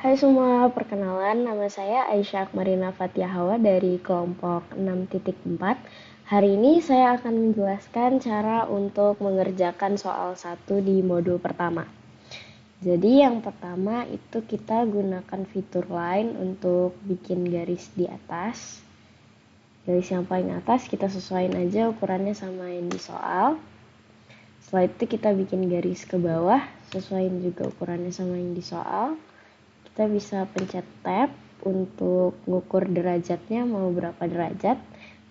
Hai semua, perkenalan nama saya Aisyah Akmarina Fatiahawa dari kelompok 6.4. Hari ini saya akan menjelaskan cara untuk mengerjakan soal 1 di modul pertama. Jadi yang pertama itu kita gunakan fitur line untuk bikin garis di atas. Garis yang paling atas kita sesuaiin aja ukurannya sama yang di soal. Setelah itu kita bikin garis ke bawah, sesuaiin juga ukurannya sama yang di soal. Kita bisa pencet tab untuk ngukur derajatnya mau berapa derajat.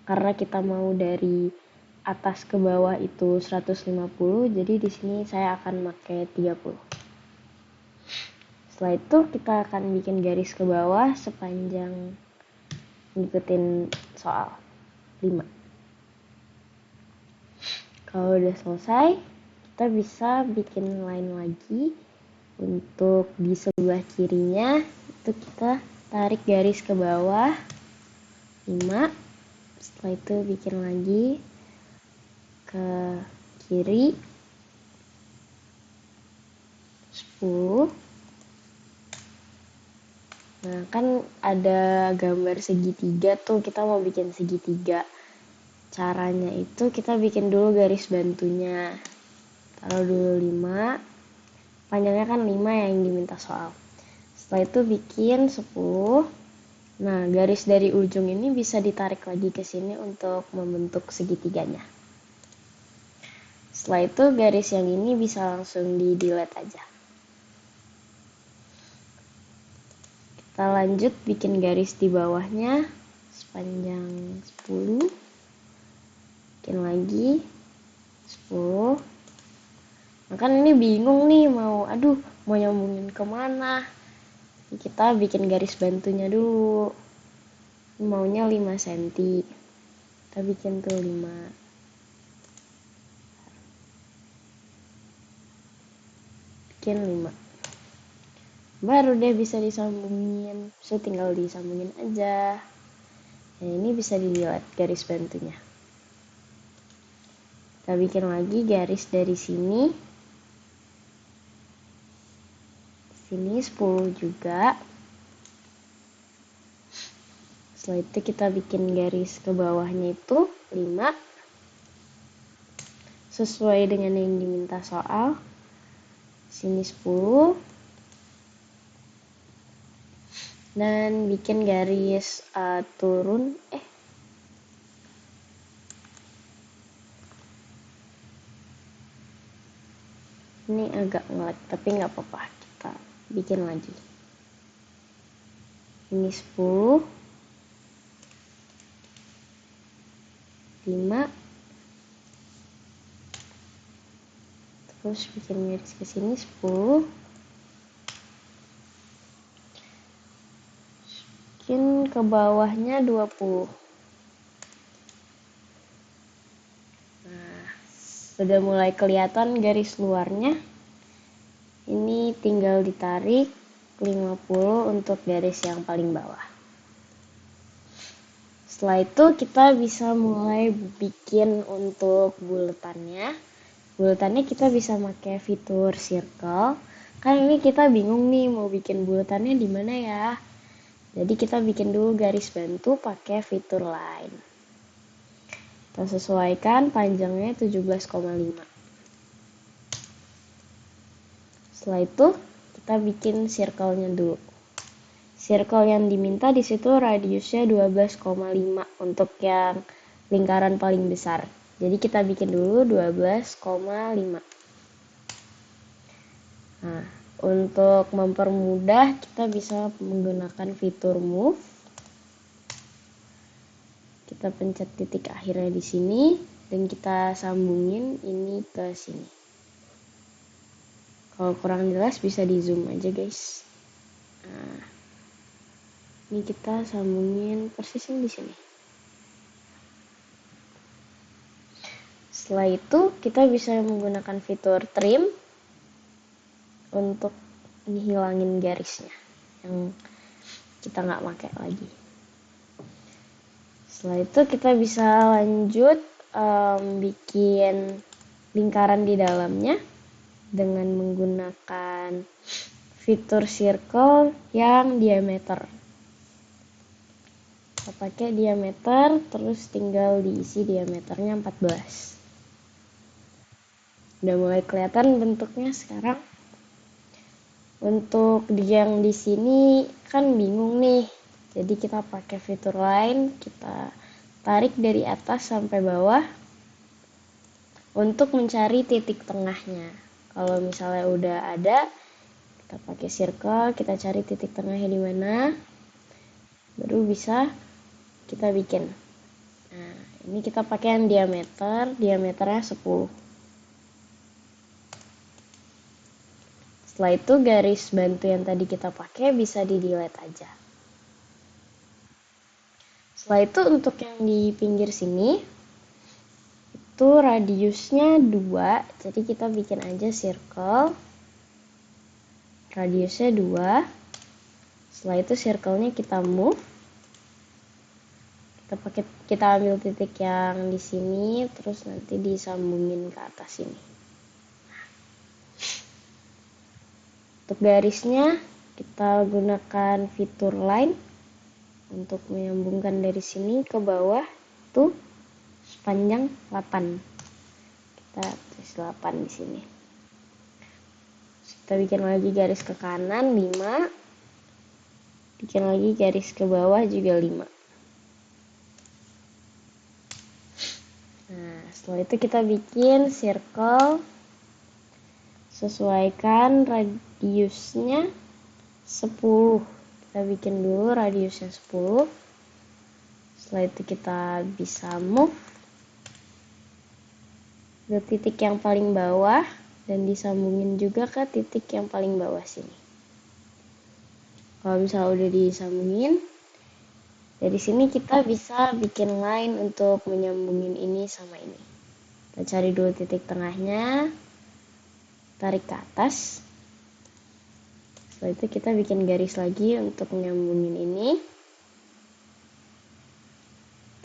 Karena kita mau dari atas ke bawah itu 150, jadi di sini saya akan pakai 30. Setelah itu kita akan bikin garis ke bawah sepanjang ngikutin soal 5. Kalau udah selesai, kita bisa bikin line lagi. Untuk di sebelah kirinya itu kita tarik garis ke bawah 5. Setelah itu bikin lagi ke kiri 10. Nah, kan ada gambar segitiga tuh, kita mau bikin segitiga. Caranya itu kita bikin dulu garis bantunya. Taruh dulu 5. Panjangnya kan 5 yang diminta soal. Setelah itu bikin 10. Nah, garis dari ujung ini bisa ditarik lagi ke sini untuk membentuk segitiganya. Setelah itu garis yang ini bisa langsung di-delete aja. Kita lanjut bikin garis di bawahnya sepanjang 10. Bikin lagi 10. Nah, kan ini bingung nih mau nyambungin kemana. Kita bikin garis bantunya dulu. Maunya 5 cm. Kita bikin tuh 5. Bikin 5. Baru deh bisa disambungin. So tinggal disambungin aja. Nah, ini bisa dilihat garis bantunya. Kita bikin lagi garis dari sini. Sini 10 juga. Setelah itu kita bikin garis ke bawahnya itu 5. Sesuai dengan yang diminta soal. Sini 10. Dan bikin garis turun. Ini agak ngelag, tapi nggak apa-apa. Kita bikin lagi. Ini 10. 5. Terus bikin garis ke sini 10. Bikin ke bawahnya 20. Nah, sudah mulai kelihatan garis luarnya. Ini tinggal ditarik 50 untuk garis yang paling bawah. Setelah itu kita bisa mulai bikin untuk buletannya. Buletannya kita bisa pakai fitur circle. Kan ini kita bingung nih mau bikin buletannya di mana ya. Jadi kita bikin dulu garis bantu pakai fitur line. Kita sesuaikan panjangnya 17,5. Setelah itu kita bikin circle-nya dulu. Circle yang diminta di situ radiusnya 12,5 untuk yang lingkaran paling besar. Jadi kita bikin dulu 12,5. Nah, untuk mempermudah kita bisa menggunakan fitur move. Kita pencet titik akhirnya di sini dan kita sambungin ini ke sini. Kalau kurang jelas bisa di zoom aja guys. Nah, ini kita sambungin persisnya di sini. Setelah itu kita bisa menggunakan fitur trim untuk ngilangin garisnya yang kita nggak pakai lagi. Setelah itu kita bisa lanjut bikin lingkaran di dalamnya dengan menggunakan fitur circle yang diameter. Kita pakai diameter, terus tinggal diisi diameternya 14. Udah mulai kelihatan bentuknya sekarang. Untuk yang di sini kan bingung nih. Jadi kita pakai fitur lain, kita tarik dari atas sampai bawah untuk mencari titik tengahnya. Kalau misalnya udah ada, kita pakai circle, kita cari titik tengahnya di mana, baru bisa kita bikin. Nah, ini kita pakai yang diameternya 10. Setelah itu garis bantu yang tadi kita pakai bisa di delete aja. Setelah itu untuk yang di pinggir sini itu radiusnya 2, jadi kita bikin aja circle radiusnya 2. Setelah itu circle-nya kita move, kita ambil titik yang di sini, terus nanti disambungin ke atas sini. Untuk garisnya kita gunakan fitur line untuk menyambungkan dari sini ke bawah tuh sepanjang 8. Kita tulis 8 di sini. Kita bikin lagi garis ke kanan 5. Bikin lagi garis ke bawah juga 5. Nah, setelah itu kita bikin circle, sesuaikan radiusnya 10. Kita bikin dulu radiusnya 10. Setelah itu kita bisa move ke titik yang paling bawah dan disambungin juga ke titik yang paling bawah sini. Kalau misalnya udah disambungin, dari sini kita bisa bikin line untuk menyambungin ini sama ini. Kita cari dulu titik tengahnya, tarik ke atas. Setelah itu kita bikin garis lagi untuk menyambungin ini.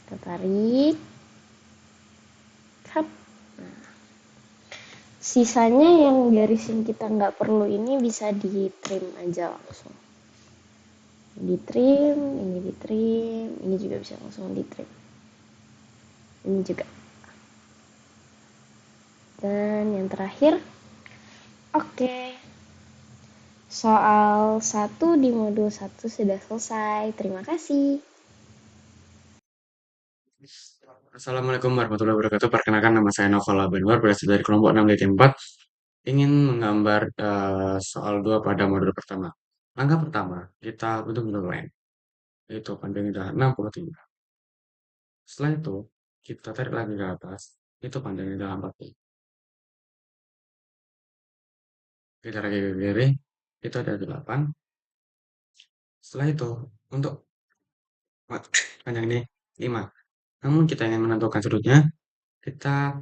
Kita tarik. Nah, sisanya yang garis yang kita nggak perlu ini bisa di trim aja langsung. Di trim, ini juga bisa langsung di trim. Ini juga. Dan yang terakhir, oke. Soal 1 di modul 1 sudah selesai. Terima kasih. Assalamualaikum warahmatullahi wabarakatuh. Perkenalkan nama saya Novel Benwar, berasal dari kelompok 6 dari 4. Ingin menggambar soal 2 pada modul pertama. Langkah pertama, kita bentuk line. Yaitu panjangnya adalah 63. Setelah itu, kita tarik lagi ke atas. Itu panjangnya adalah 40. Kita tarik ke kiri. Itu ada 8. Setelah itu, untuk panjang ini 5. Namun kita ingin menentukan sudutnya, kita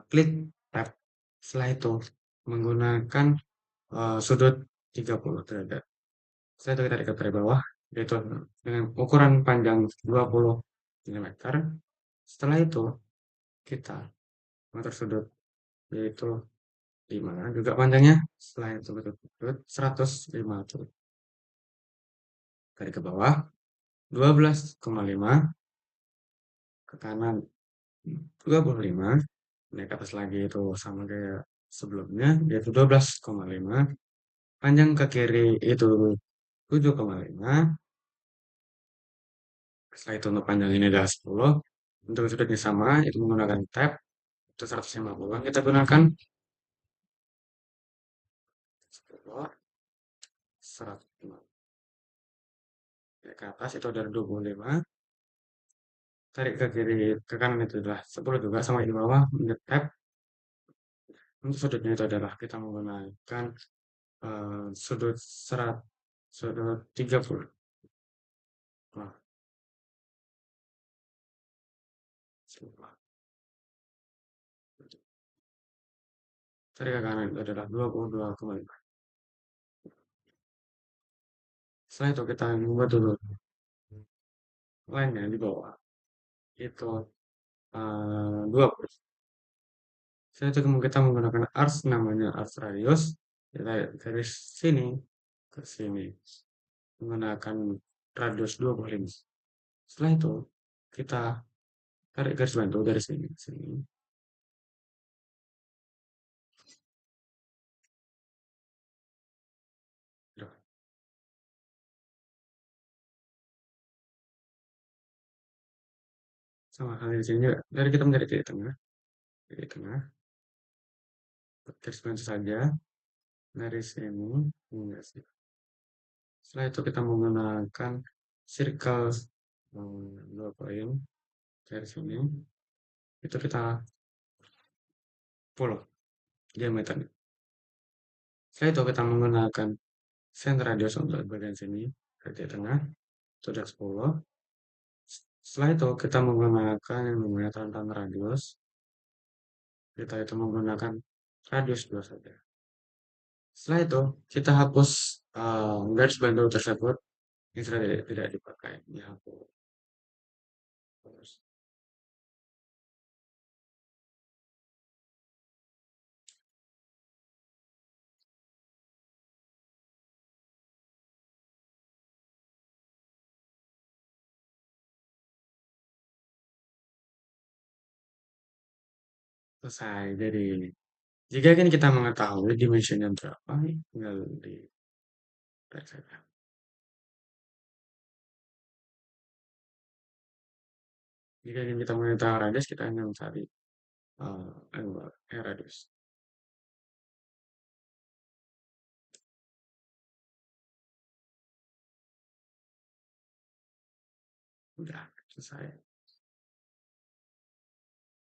klik tab. Setelah itu, menggunakan sudut 30 derajat. Setelah itu kita dekat dari bawah, yaitu dengan ukuran panjang 20 mm. Setelah itu, kita mengatur sudut, yaitu 5, juga panjangnya. Setelah itu sudut 150. Dari ke bawah, 12,5. Ke kanan 25. Naik ke atas lagi itu sama kayak sebelumnya, yaitu 12,5. Panjang ke kiri itu 7,5. Setelah itu untuk panjang ini adalah 10. Untuk sudutnya sama, itu menggunakan tab. Itu 150. Kita gunakan 10, 150. Ke atas itu ada 25. Tarik ke kiri, ke kanan itu adalah 10 juga, sama di bawah, tab. Untuk sudutnya itu adalah kita menggunakan sudut 30. Nah, tarik ke kanan itu adalah 22,5. Setelah itu kita membuat dulu line-nya di bawah. Itu 20. Setelah itu kita menggunakan ars, namanya ars radius. Kita dari sini ke sini menggunakan radius 25. Setelah itu kita tarik garis bantu dari sini ke sini. Duh, sama halnya di sini juga. Dari kita mencari titik tengah, garis bantu saja dari sini hingga sini. Setelah itu kita menggunakan circle 2 poin dari sini. Itu kita follow diameternya. Setelah itu kita menggunakan center radius untuk bagian sini, titik tengah, itu sudah 10. Setelah itu kita menggunakan yang namanya tantan radius. Kita itu menggunakan radius 2 saja. Setelah itu kita hapus garis bantu tersebut yang sudah tidak dipakai. Dihapus. Selesai. Jadi jika kan kita mengetahui dimensinya berapa, tinggal di track saja. Jika ingin kita mengetahui radius, kita hanya mencari angle radius. Udah selesai.